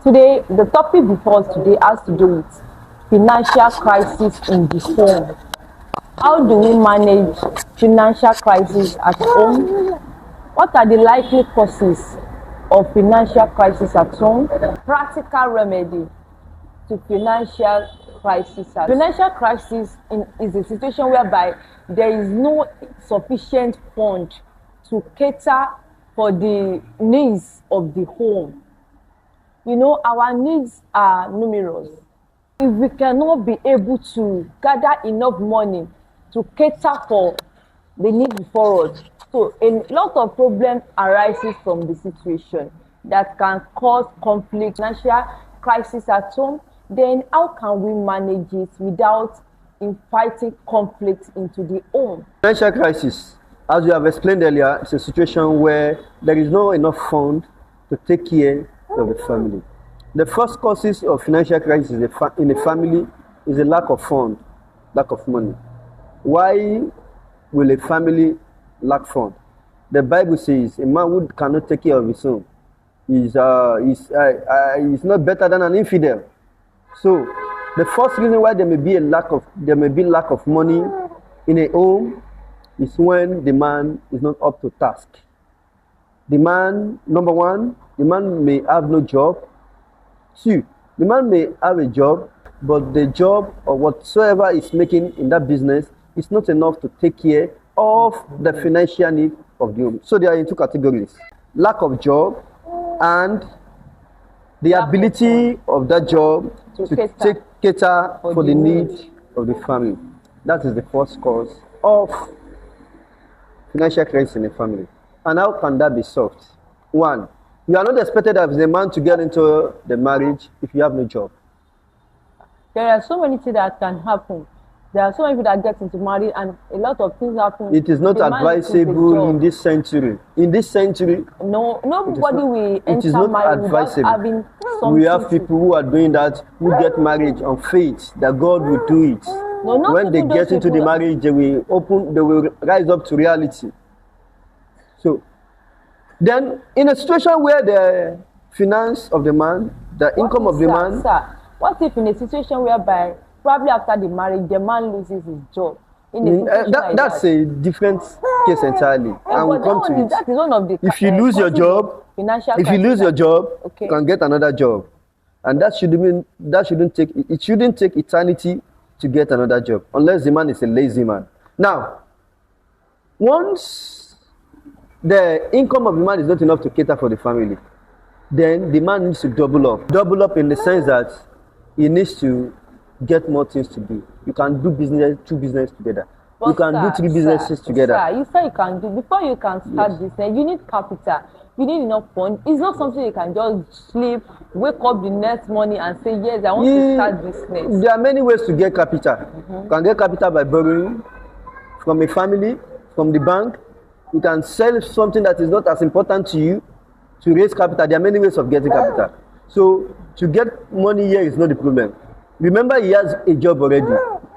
Today, the topic before us today has to do with financial crisis in the home. How do we manage financial crisis at home? What are the likely causes of financial crisis at home? Practical remedy to financial crisis. Financial crisis is a situation whereby there is no sufficient fund to cater for the needs of the home. You know, our needs are numerous. If we cannot be able to gather enough money to cater for the need before us, so a lot of problems arises from the situation that can cause conflict, financial crisis at home. Then how can we manage it without inviting conflict into the home? Financial crisis, as we have explained earlier, is a situation where there is not enough fund to take care of the family. The first causes of financial crisis in a family is a lack of fund, lack of money. Why will a family lack fund? The Bible says a man who cannot take care of his own is not better than an infidel. So the first reason why there may be lack of money in a home is when the man is not up to task. Number one, the man may have no job. Two, the man may have a job, but the job or whatsoever is making in that business is not enough to take care of the financial need of the home. So they are in two categories: lack of job and the ability of that job to cater for the needs of the family. That is the first cause of financial crisis in a family. And how can that be solved? One, you are not expected as a man to get into the marriage if you have no job. There are so many things that can happen. There are so many people that get into marriage and a lot of things happen. It is not advisable in this century. In this century, nobody will enter it is not marriage without having something. We have people who are doing that, who get marriage on faith that God will do it. When they get into the marriage, they will rise up to reality. So then, in a situation where the finance of the man, the income of the man... Sir, what if in a situation whereby probably after the marriage, the man loses his job? That's a different case entirely. And we'll come to it. That is one of the if you lose your job, you can get another job. And that shouldn't take eternity to get another job, unless the man is a lazy man. Now, once the income of the man is not enough to cater for the family, then the man needs to double up. Double up in the sense that he needs to get more things to do. You can do two businesses together. You can do three businesses together. Sir, you say you can do. Before you can start business, you need capital. You need enough fund. It's not something you can just sleep, wake up the next morning and say, yes, I want to start business. There are many ways to get capital. You can get capital by borrowing from a family, from the bank. You can sell something that is not as important to you to raise capital. There are many ways of getting capital. So to get money here is not the problem. Remember, he has a job already.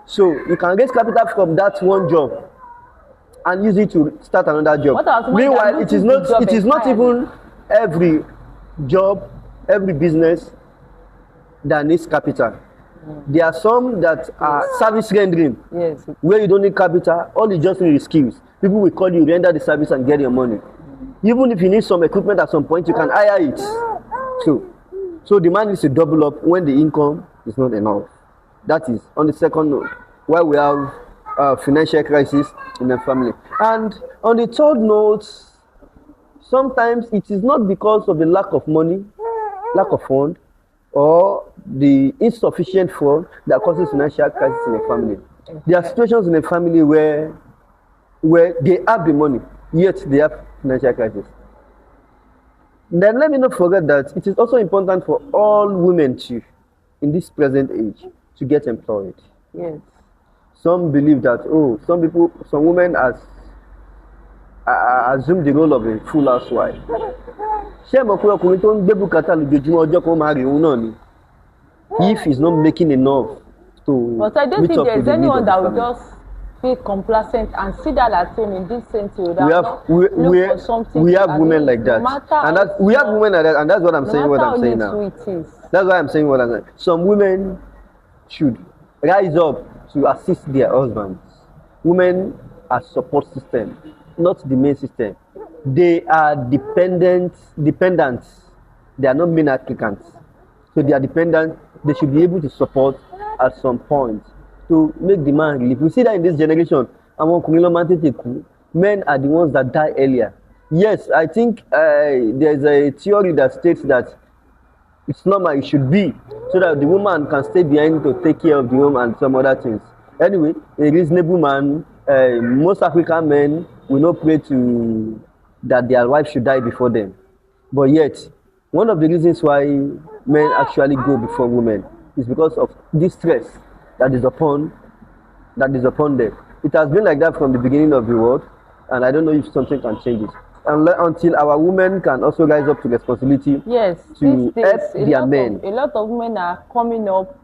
So you can raise capital from that one job and use it to start another job. Meanwhile, it is not even every job, every business that needs capital. There are some that are service rendering, where you don't need capital, all you just need is skills. People will call you, render the service and get your money. Even if you need some equipment at some point, you can hire it. So the man needs to double up when the income is not enough. That is on the second note, why we have financial crisis in the family. And on the third note, sometimes it is not because of the lack of money, lack of fund, or the insufficient fund that causes financial crisis in a family. There are situations in a family where they have the money, yet they have financial crisis. Then let me not forget that it is also important for all women too, in this present age, to get employed. Yes. Some believe that, some women assume the role of a full housewife. If he's not making enough to but I don't think there's anyone that will just feel complacent and sit down at home in this same thing. We have women like that, and we have women like that, and that's what I'm saying. What I'm saying now. That's why I'm saying what I'm saying. Some women should rise up to assist their husbands. Women are support system, not the main system. They are dependents. They are not main applicants. So they are dependent. They should be able to support at some point to make the man relief. We see that in this generation, men are the ones that die earlier. Yes, I think there's a theory that states that it's normal, it should be, so that the woman can stay behind to take care of the home and some other things. Anyway, a reasonable man, most African men will not pray to that their wife should die before them. But yet, one of the reasons why men actually go before women is because of this stress that is upon them. It has been like that from the beginning of the world, and I don't know if something can change it. Until our women can also rise up to responsibility, yes, to help their men. A lot of women are coming up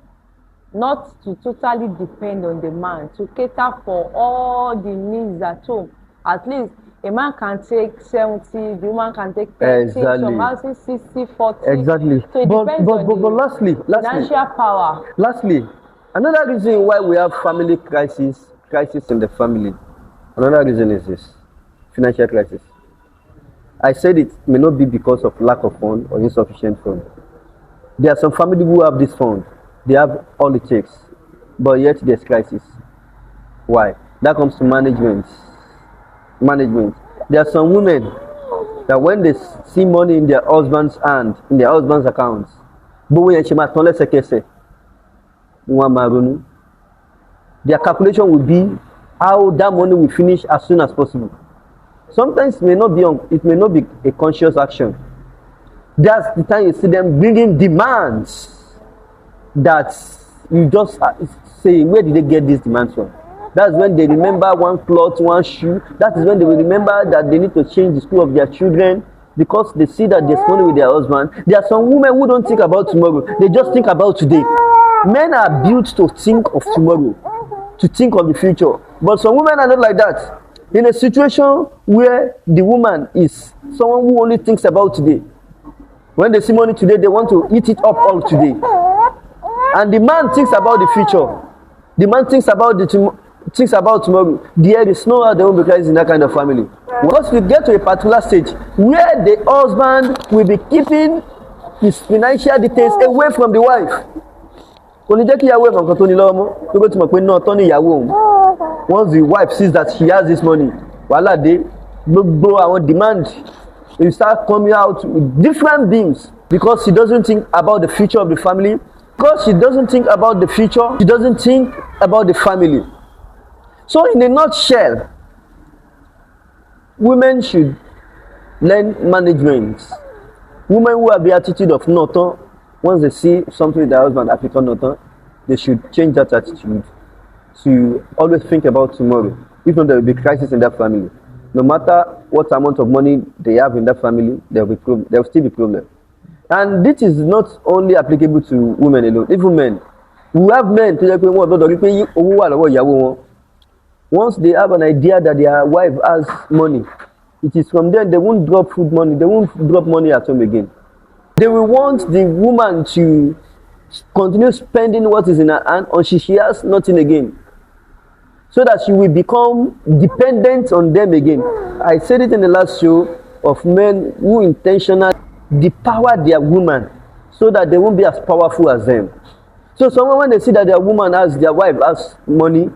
not to totally depend on the man, to cater for all the needs at home. At least a man can take 70, the woman can take 30, some houses 60, 40. Exactly. So it depends on but lastly, financial power. Lastly, another reason why we have family crisis in the family, another reason is this: financial crisis. I said it may not be because of lack of fund or insufficient fund. There are some families who have this fund. They have all it takes, but yet there's crisis. Why? That comes to management. There are some women that when they see money in their husband's hand, in their husband's accounts, their calculation will be how that money will finish as soon as possible. Sometimes it may not be a conscious action. That's the time you see them bringing demands that you just say, where did they get these demands from? That's when they remember one cloth, one shoe. That is when they will remember that they need to change the school of their children because they see that there's money with their husband. There are some women who don't think about tomorrow. They just think about today. Men are built to think of tomorrow, to think of the future. But some women are not like that. In a situation where the woman is someone who only thinks about today, when they see money today, they want to eat it up all today. And the man thinks about the future. The man thinks about tomorrow. There is no other one because in that kind of family. Once we get to a particular stage where the husband will be keeping his financial details away from the wife. Once the wife sees that she has this money, they our demand. You start coming out with different things because she doesn't think about the future of the family. Because she doesn't think about the future, she doesn't think about the family. So in a nutshell, women should learn management. Women who have the attitude of nothing, once they see something with their husband, African nothing, they should change that attitude to always think about tomorrow. If not, there will be crisis in that family. No matter what amount of money they have in that family, there will still be problem. And this is not only applicable to women alone, even men. We have men once they have an idea that their wife has money, it is from then they won't drop food money, they won't drop money at home again. They will want the woman to continue spending what is in her hand until she has nothing again, so that she will become dependent on them again. I said it in the last show of men who intentionally depower their woman so that they won't be as powerful as them. So someone, when they see that their wife has money,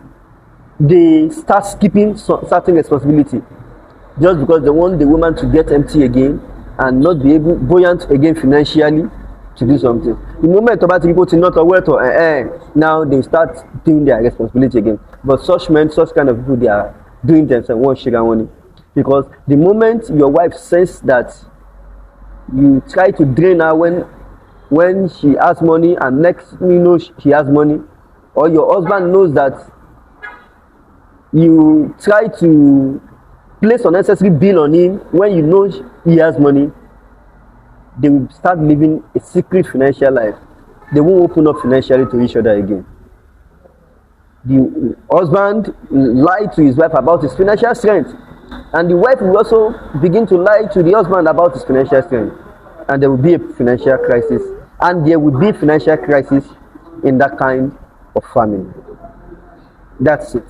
they start skipping certain responsibility just because they want the woman to get empty again and not be able buoyant again financially to do something. The moment about people to not aware to now they start doing their responsibility again. But such men, such kind of people, they are doing themselves one sugar money. Because the moment your wife says that you try to drain her when she has money, and next you know she has money, or your husband knows that you try to place unnecessary bill on him when you know he has money, they will start living a secret financial life. They won't open up financially to each other again. The husband lie to his wife about his financial strength, and the wife will also begin to lie to the husband about his financial strength, and there will be a financial crisis, and there will be financial crisis in that kind of family. That's it.